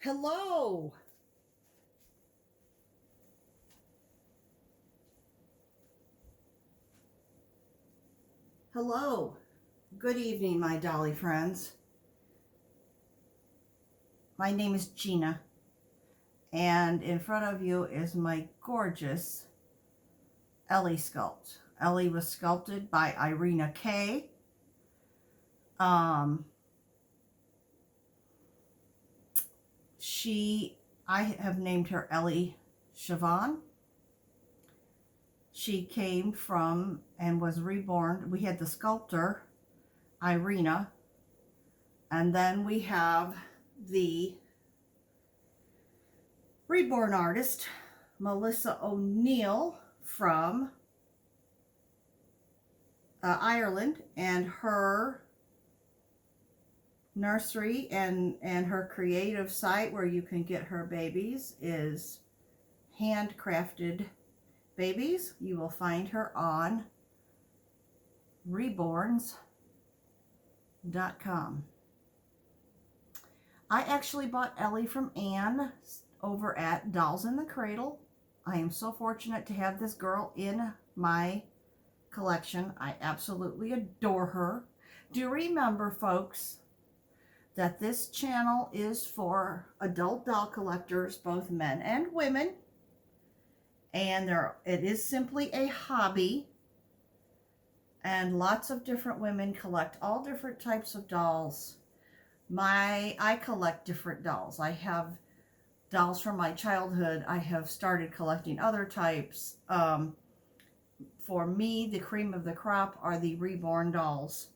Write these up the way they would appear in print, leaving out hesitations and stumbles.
Hello. Hello. Good evening, my dolly friends. My name is Gina, and in front of you is my gorgeous Ellie sculpt. Ellie was sculpted by Irina K. Um, I have named her Ellie Shibon. She came from and was reborn. We had the sculptor, Irina, and then we have the reborn artist, Melissa O'Neill from Ireland, and her nursery and her creative site where you can get her babies is Handcrafted Babies. You will find her on reborns.com. I actually bought Ellie from Anne over at Dolls in the Cradle. I am so fortunate to have this girl in my collection. I absolutely adore her. Do remember, folks, that this channel is for adult doll collectors, both men and women. And it is simply a hobby. And lots of different women collect all different types of dolls. I collect different dolls. I have dolls from my childhood. I have started collecting other types. For me, the cream of the crop are the reborn dolls,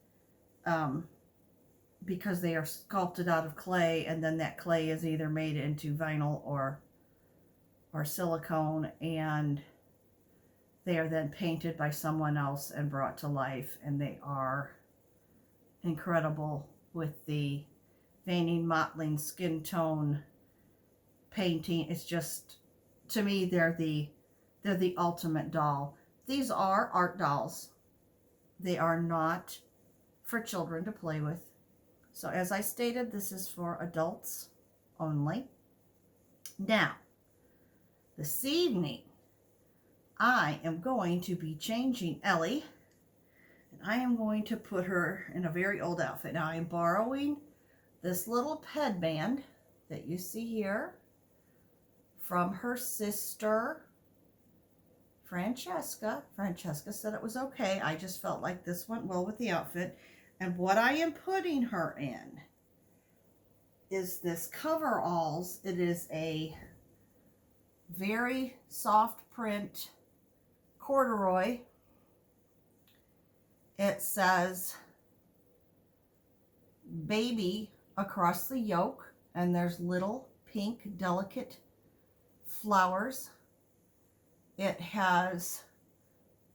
because they are sculpted out of clay, and then that clay is either made into vinyl or silicone, and they are then painted by someone else and brought to life, and they are incredible with the veining, mottling, skin tone painting. It's just, to me, they're the ultimate doll. These are art dolls. They are not for children to play with. So as I stated, this is for adults only. Now, this evening, I am going to be changing Ellie, and I am going to put her in a very old outfit. Now, I am borrowing this little headband that you see here from her sister, Francesca. Francesca said it was okay. I just felt like this went well with the outfit. And what I am putting her in is this coveralls. It is a very soft print corduroy. It says baby across the yoke, and there's little pink delicate flowers. It has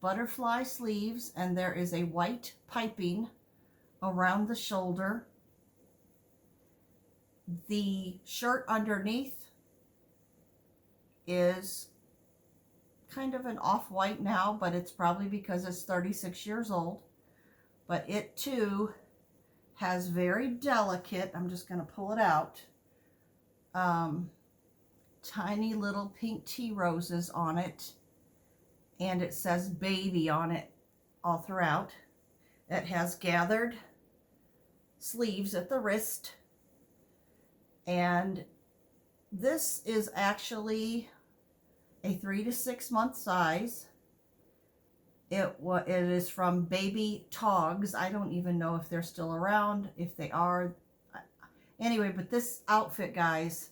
butterfly sleeves, and there is a white piping around the shoulder. The shirt underneath is kind of an off-white now, but it's probably because it's 36 years old. But it too has very delicate, I'm just going to pull it out, tiny little pink tea roses on it, and it says baby on it all throughout. It has gathered sleeves at the wrist, and this is actually a 3 to 6 month size. It is from Baby Togs. I don't even know if they're still around. If they are, anyway, but this outfit, guys,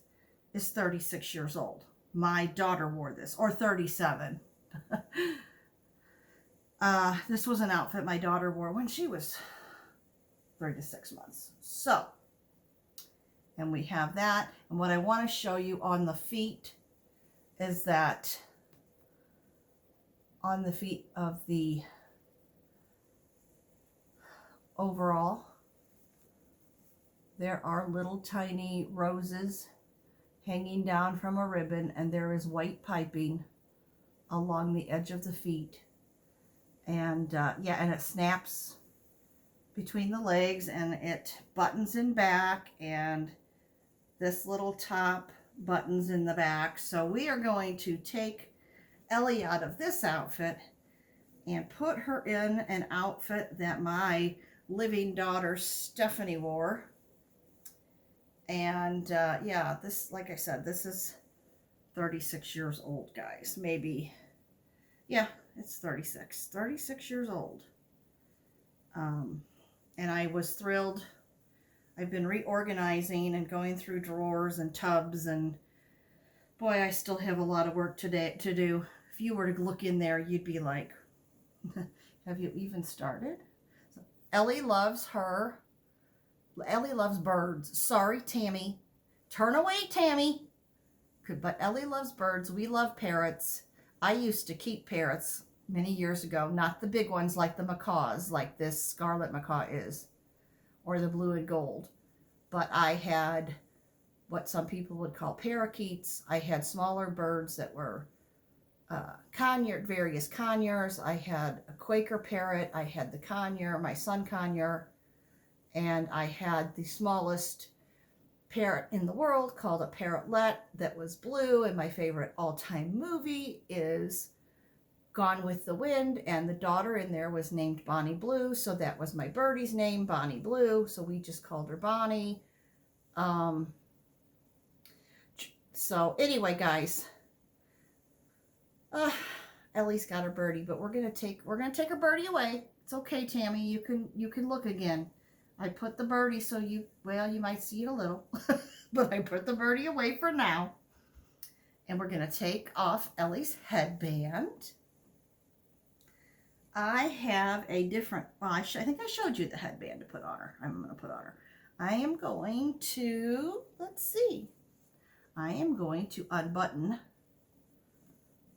is 36 years old. My daughter wore this, or 37. This was an outfit my daughter wore when she was 3 to 6 months. So, and we have that. And what I want to show you on the feet is that on the feet of the overall, there are little tiny roses hanging down from a ribbon, and there is white piping along the edge of the feet. And yeah, and it snaps between the legs, and it buttons in back, and this little top buttons in the back. So we are going to take Ellie out of this outfit and put her in an outfit that my living daughter Stephanie wore. And yeah, this, like I said, this is 36 years old, guys. Maybe, yeah, it's 36 years old. And I was thrilled. I've been reorganizing and going through drawers and tubs, and boy, I still have a lot of work today to do. If you were to look in there, you'd be like, have you even started? So, Ellie loves birds. Sorry, Tammy. Turn away, Tammy. But Ellie loves birds. We love parrots. I used to keep parrots many years ago. Not the big ones like the macaws, like this scarlet macaw is, or the blue and gold. But I had what some people would call parakeets. I had smaller birds that were various conures. I had a Quaker parrot. I had the conure, my son conure. And I had the smallest parrot in the world called a parrotlet that was blue. And my favorite all-time movie is Gone with the Wind. And the daughter in there was named Bonnie Blue. So that was my birdie's name, Bonnie Blue. So we just called her Bonnie. So anyway, guys, Ellie's got her birdie, but we're gonna take her birdie away. It's okay, Tammy. You can look again. I put the birdie so you might see it a little, but I put the birdie away for now. And we're gonna take off Ellie's headband. I have a different, well, I think I showed you the headband to put on her. I'm gonna put on her. I am going to, let's see. I am going to unbutton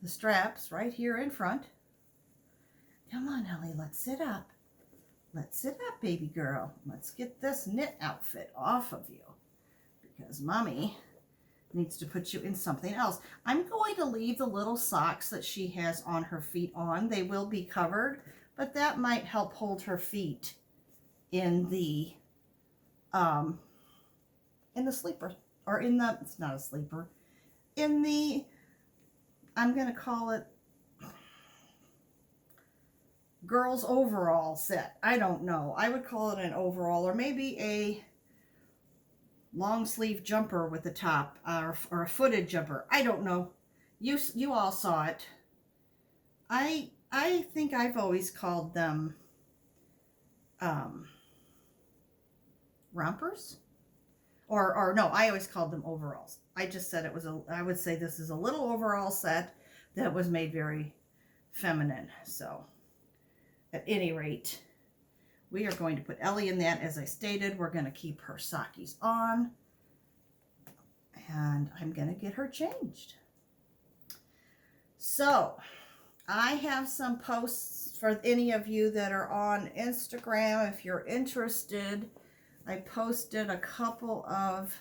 the straps right here in front. Come on, Ellie, let's sit up. Let's sit up, baby girl. Let's get this knit outfit off of you because Mommy needs to put you in something else. I'm going to leave the little socks that she has on her feet on. They will be covered, but that might help hold her feet in the sleeper, or in the, it's not a sleeper, in the, I'm going to call it girls overall set. I don't know. I would call it an overall, or maybe a long sleeve jumper with the top, or a footed jumper. I don't know. You all saw it. I think I've always called them rompers. Or no, I always called them overalls. I just said it was I would say this is a little overall set that was made very feminine. So at any rate, we are going to put Ellie in that. As I stated, we're going to keep her sockies on. And I'm going to get her changed. So I have some posts for any of you that are on Instagram. If you're interested, I posted a couple of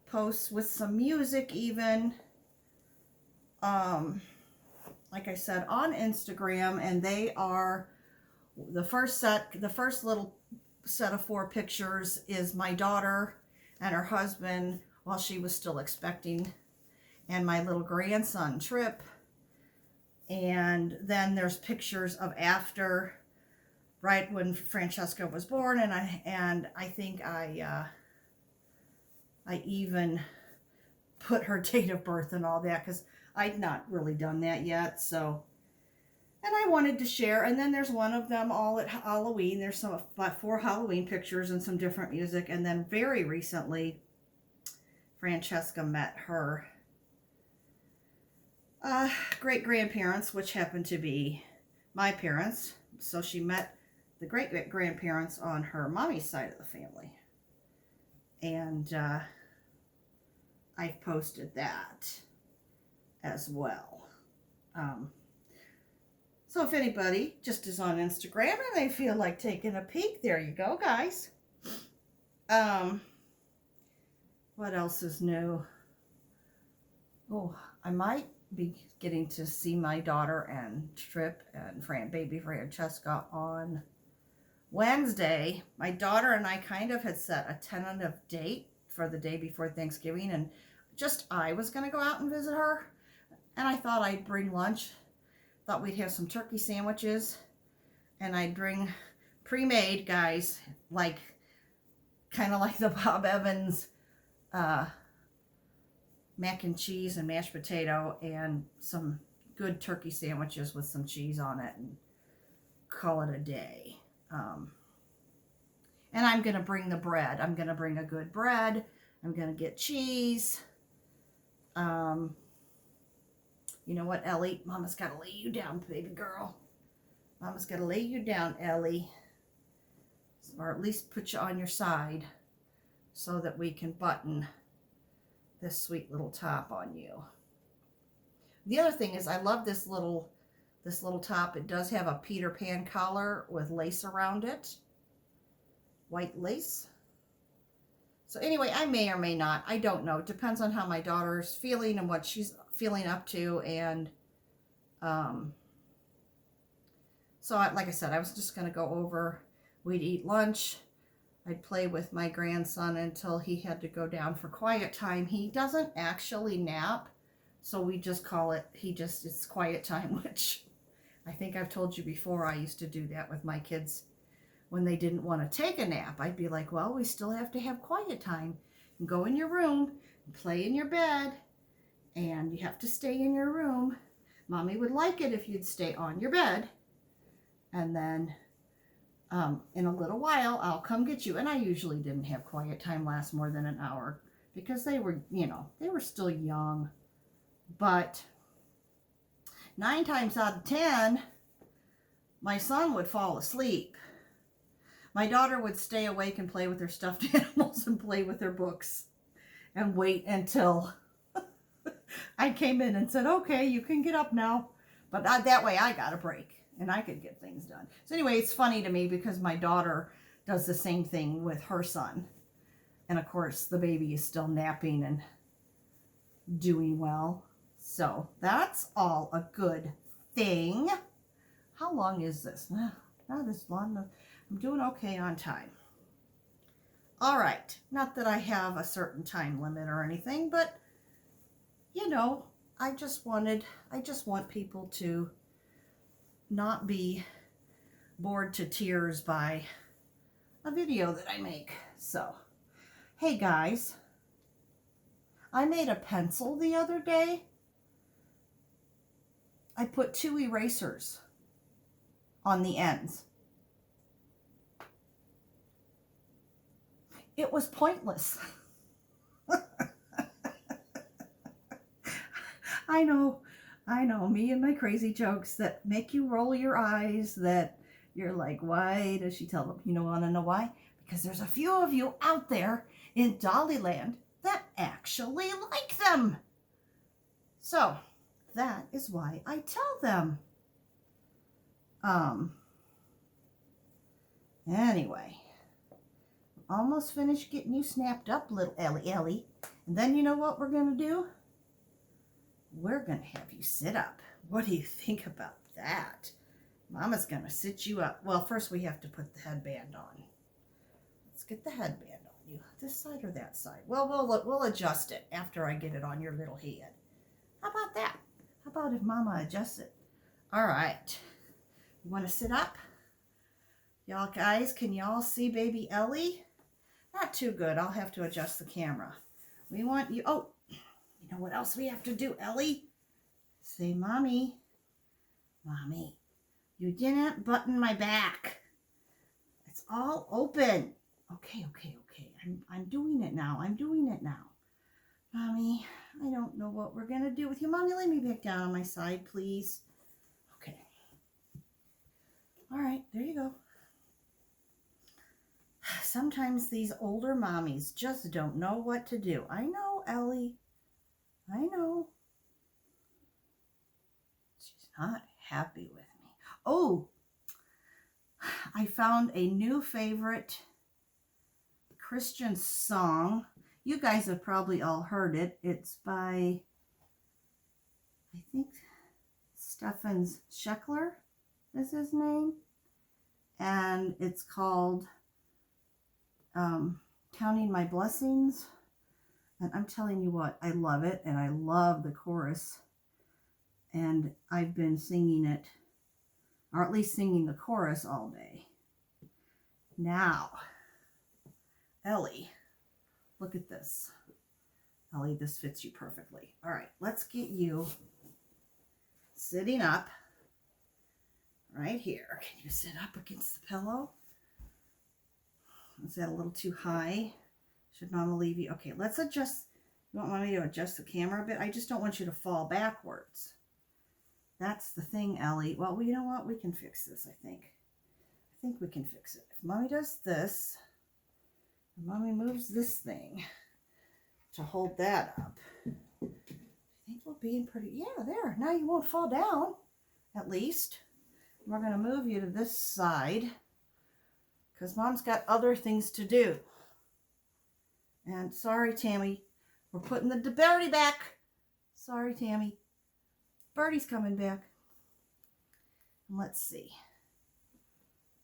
posts with some music even, like I said, on Instagram, and they are the first little set of 4 pictures is my daughter and her husband while she was still expecting, and my little grandson Trip. And then there's pictures of after, right when Francesca was born, and I think I even put her date of birth and all that because I'd not really done that yet. So, and I wanted to share. And then there's one of them all at Halloween. There's some 4 Halloween pictures and some different music. And then very recently, Francesca met her great-grandparents, which happened to be my parents. So she met the great-grandparents on her mommy's side of the family. And I've posted that as well. So if anybody just is on Instagram and they feel like taking a peek, there you go, guys. What else is new? Oh, I might be getting to see my daughter and Trip and baby Francesca on Wednesday. My daughter and I kind of had set a tentative date for the day before Thanksgiving, and just I was going to go out and visit her, and I thought I'd bring lunch. Thought we'd have some turkey sandwiches, and I'd bring pre-made, guys, like kind of like the Bob Evans mac and cheese and mashed potato, and some good turkey sandwiches with some cheese on it, and call it a day. And I'm going to bring the bread. I'm going to bring a good bread. I'm going to get cheese. You know what, Ellie? Mama's got to lay you down, baby girl. Mama's got to lay you down, Ellie. Or at least put you on your side so that we can button this sweet little top on you. The other thing is I love this little top. It does have a Peter Pan collar with lace around it. White lace. So anyway, I may or may not. I don't know. It depends on how my daughter's feeling and what she's feeling up to. And so like I said, I was just going to go over. We'd eat lunch. I'd play with my grandson until he had to go down for quiet time. He doesn't actually nap, so we just call it, it's quiet time, which I think I've told you before. I used to do that with my kids when they didn't want to take a nap. I'd be like, well, we still have to have quiet time. And go in your room and play in your bed, and you have to stay in your room. Mommy would like it if you'd stay on your bed, and then in a little while, I'll come get you. And I usually didn't have quiet time last more than an hour because they were, they were still young. But 9 times out of 10, my son would fall asleep. My daughter would stay awake and play with her stuffed animals and play with her books and wait until I came in and said, okay, you can get up now. But that way I got a break and I could get things done. So anyway, it's funny to me because my daughter does the same thing with her son. And of course, the baby is still napping and doing well. So that's all a good thing. How long is this? Not as long. I'm doing okay on time. All right. Not that I have a certain time limit or anything, but I just want people to not be bored to tears by a video that I make. So, hey guys, I made a pencil the other day. I put 2 erasers on the ends. It was pointless. I know, me and my crazy jokes that make you roll your eyes, that you're like, why does she tell them? You want to know why? Because there's a few of you out there in Dollyland that actually like them. So that is why I tell them. Anyway, almost finished getting you snapped up, little Ellie. And then you know what we're going to do? We're going to have you sit up. What do you think about that? Mama's going to sit you up. Well, first we have to put the headband on. Let's get the headband on you. This side or that side? Well, we'll adjust it after I get it on your little head. How about that? How about if Mama adjusts it? All right. You want to sit up? Y'all guys, can y'all see baby Ellie? Not too good. I'll have to adjust the camera. We want you... Oh, you know what else we have to do, Ellie? Say, Mommy. Mommy, you didn't button my back. It's all open. Okay. I'm doing it now. Mommy, I don't know what we're going to do with you. Mommy, lay me back down on my side, please. Okay. All right, there you go. Sometimes these older mommies just don't know what to do. I know, Ellie. I know. She's not happy with me. Oh, I found a new favorite Christian song. You guys have probably all heard it. It's by, I think, Stefan Scheckler is his name. And it's called Counting My Blessings. And I'm telling you what, I love it, and I love the chorus. And I've been singing it, or at least singing the chorus all day. Now, Ellie, look at this. Ellie, this fits you perfectly. All right, let's get you sitting up right here. Can you sit up against the pillow? Is that a little too high? Should Mama leave you? Okay, let's adjust. You want Mommy to adjust the camera a bit? I just don't want you to fall backwards. That's the thing, Ellie. Well, you know what? We can fix this, I think. I think we can fix it. If Mommy does this, and Mommy moves this thing to hold that up, I think we'll be in pretty... Yeah, there. Now you won't fall down, at least. We're going to move you to this side because Mom's got other things to do. And sorry, Tammy, we're putting the Birdie back. Sorry, Tammy. Birdie's coming back. And let's see.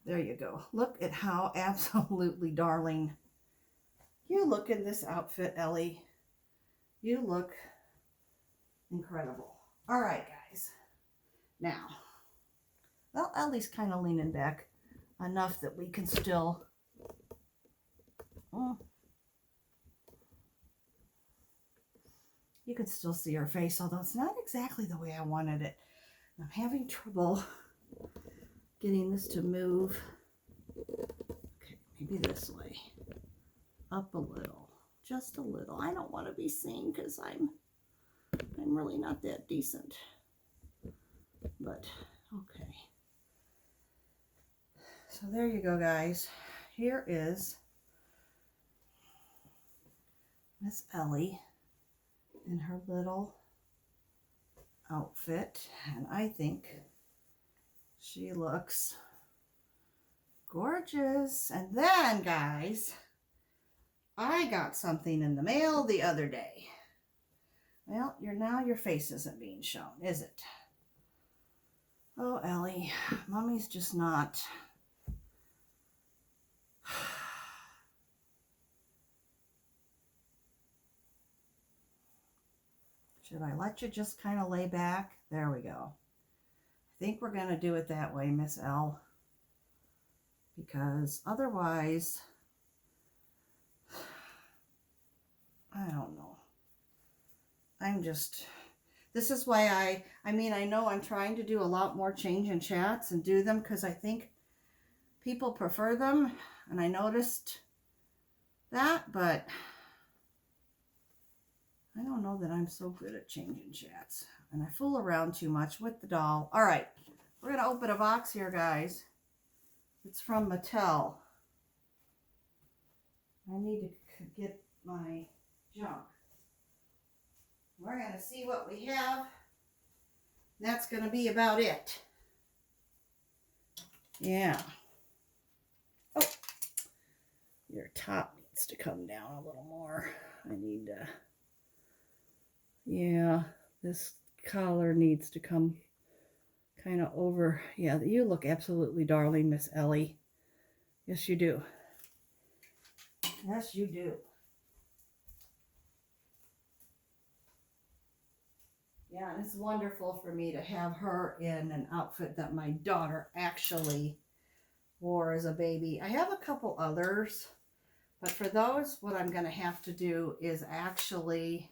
There you go. Look at how absolutely darling you look in this outfit, Ellie. You look incredible. All right, guys. Now, well, Ellie's kind of leaning back enough that we can still... you can still see her face, although it's not exactly the way I wanted it. I'm having trouble getting this to move. Okay, maybe this way. Up a little. Just a little. I don't want to be seen because I'm really not that decent. But, okay. So there you go, guys. Here is Miss Ellie in her little outfit, and I think she looks gorgeous. And then, guys, I got something in the mail the other day. Well, now your face isn't being shown, is it? Oh, Ellie, Mommy's just not... Should I let you just kind of lay back? There we go. I think we're going to do it that way, Miss L. Because otherwise, I don't know. I'm just, this is why I mean, I know I'm trying to do a lot more change in chats and do them because I think people prefer them. And I noticed that, but I don't know that I'm so good at changing chats. And I fool around too much with the doll. All right, we're going to open a box here, guys. It's from Mattel. I need to get my junk. We're going to see what we have. That's going to be about it. Yeah. Oh, your top needs to come down a little more. I need to... yeah, this collar needs to come kind of over. Yeah, you look absolutely darling, Miss Ellie. Yes, you do. Yes, you do. Yeah, and it's wonderful for me to have her in an outfit that my daughter actually wore as a baby. I have a couple others, but for those, what I'm going to have to do is actually...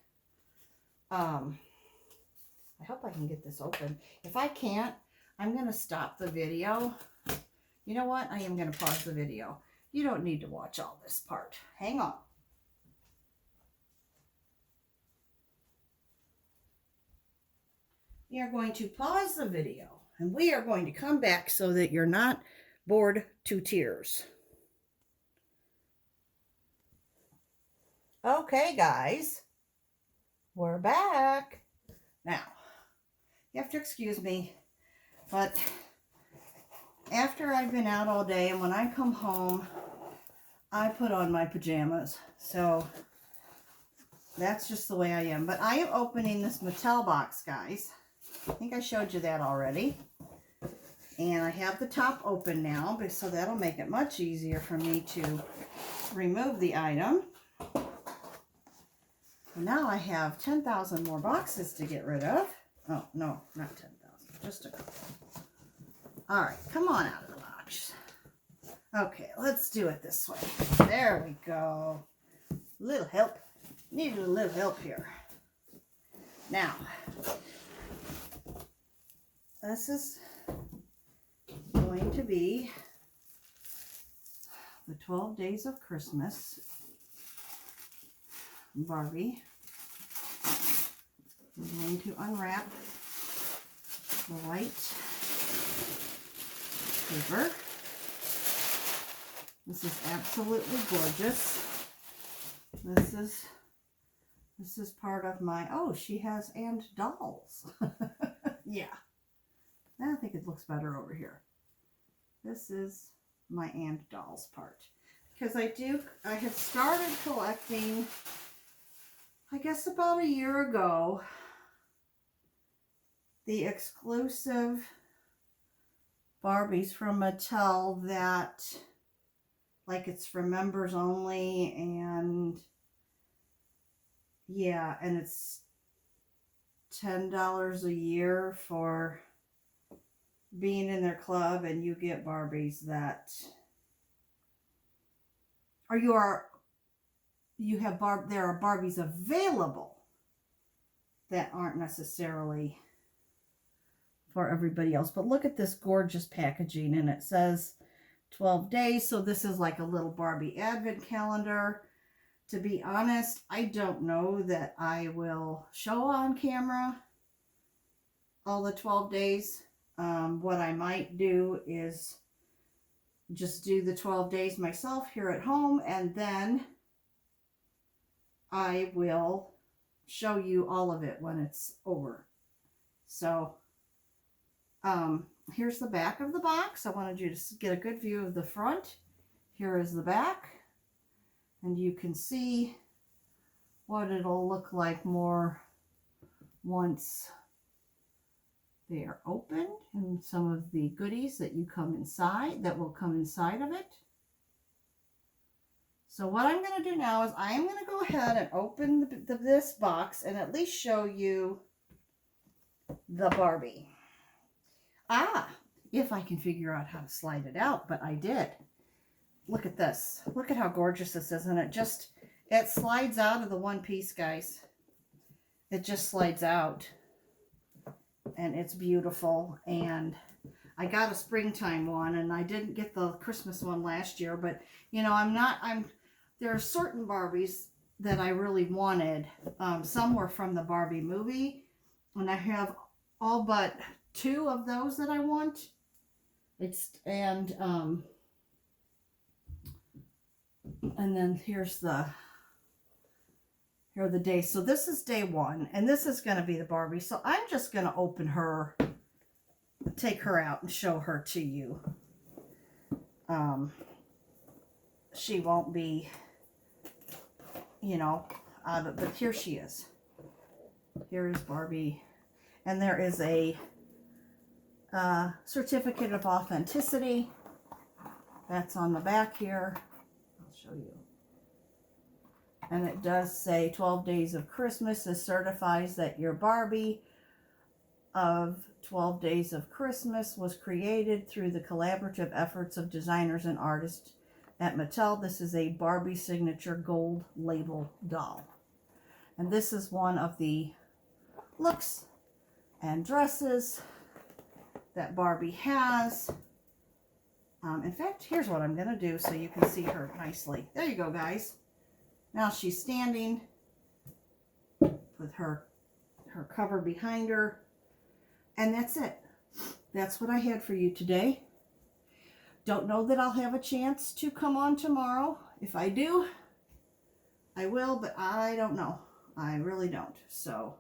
I hope I can get this open. If I can't, I'm going to stop the video. You know what? I am going to pause the video. You don't need to watch all this part. Hang on. We are going to pause the video, and we are going to come back so that you're not bored to tears. Okay, guys. We're back. Now, you have to excuse me, but after I've been out all day and when I come home, I put on my pajamas. So that's just the way I am. But I am opening this Mattel box, guys. I think I showed you that already. And I have the top open now, so that'll make it much easier for me to remove the item. And now I have 10,000 more boxes to get rid of. Oh, no, not 10,000, just a couple. All right, come on out of the box. Okay, let's do it this way. There we go. Little help. Needed a little help here. Now, this is going to be the 12 Days of Christmas Barbie. I'm going to unwrap the white paper. This is absolutely gorgeous. This is part of my, oh, she has and dolls. Yeah. I think it looks better over here. This is my and dolls part. Because I had started collecting, I guess about a year ago, the exclusive Barbies from Mattel that, like, it's for members only, and yeah, and it's $10 a year for being in their club, and you get Barbies that, or there are Barbies available that aren't necessarily for everybody else. But look at this gorgeous packaging, and it says 12 days. So this is like a little Barbie advent calendar. To be honest, I don't know that I will show on camera all the 12 days. What I might do is just do the 12 days myself here at home, and then I will show you all of it when it's over. So, here's the back of the box. I wanted you to get a good view of the front. Here is the back, and you can see what it'll look like more once they are opened, and some of the goodies that will come inside of it. So what I'm going to do now is I am going to go ahead and open this box and at least show you the Barbie. If I can figure out how to slide it out, but I did. Look at this. Look at how gorgeous this is, and it slides out of the one piece, guys. It just slides out, and it's beautiful. And I got a springtime one, and I didn't get the Christmas one last year, but you know, there are certain Barbies that I really wanted. Some were from the Barbie movie, and I have all but 2 of those that I want. And then here are the days. So this is day 1, and this is going to be the Barbie. So I'm just going to open her, take her out, and show her to you. She won't be, you know, but here she is. Here is Barbie, and there is a certificate of authenticity that's on the back here. I'll show you. And it does say 12 Days of Christmas. This certifies that your Barbie of 12 Days of Christmas was created through the collaborative efforts of designers and artists at Mattel. This is a Barbie signature gold label doll. And this is one of the looks and dresses that Barbie has. In fact, here's what I'm going to do so you can see her nicely. There you go, guys. Now she's standing with her cover behind her. And that's it. That's what I had for you today. Don't know that I'll have a chance to come on tomorrow. If I do, I will, but I don't know. I really don't. So,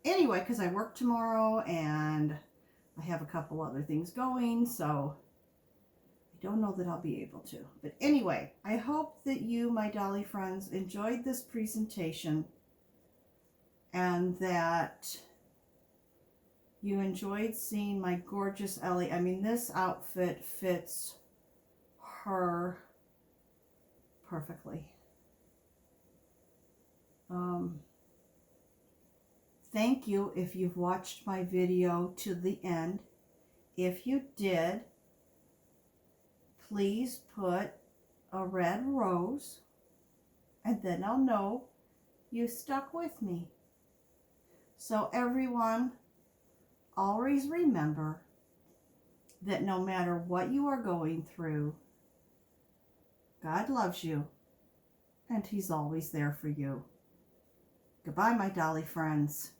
anyway, because I work tomorrow and I have a couple other things going, so I don't know that I'll be able to. But anyway, I hope that you, my dolly friends, enjoyed this presentation and that you enjoyed seeing my gorgeous Ellie. I mean, this outfit fits her perfectly. Thank you if you've watched my video to the end. If you did, please put a red rose, and then I'll know you stuck with me. So everyone, always remember that no matter what you are going through, God loves you, and He's always there for you. Goodbye, my dolly friends.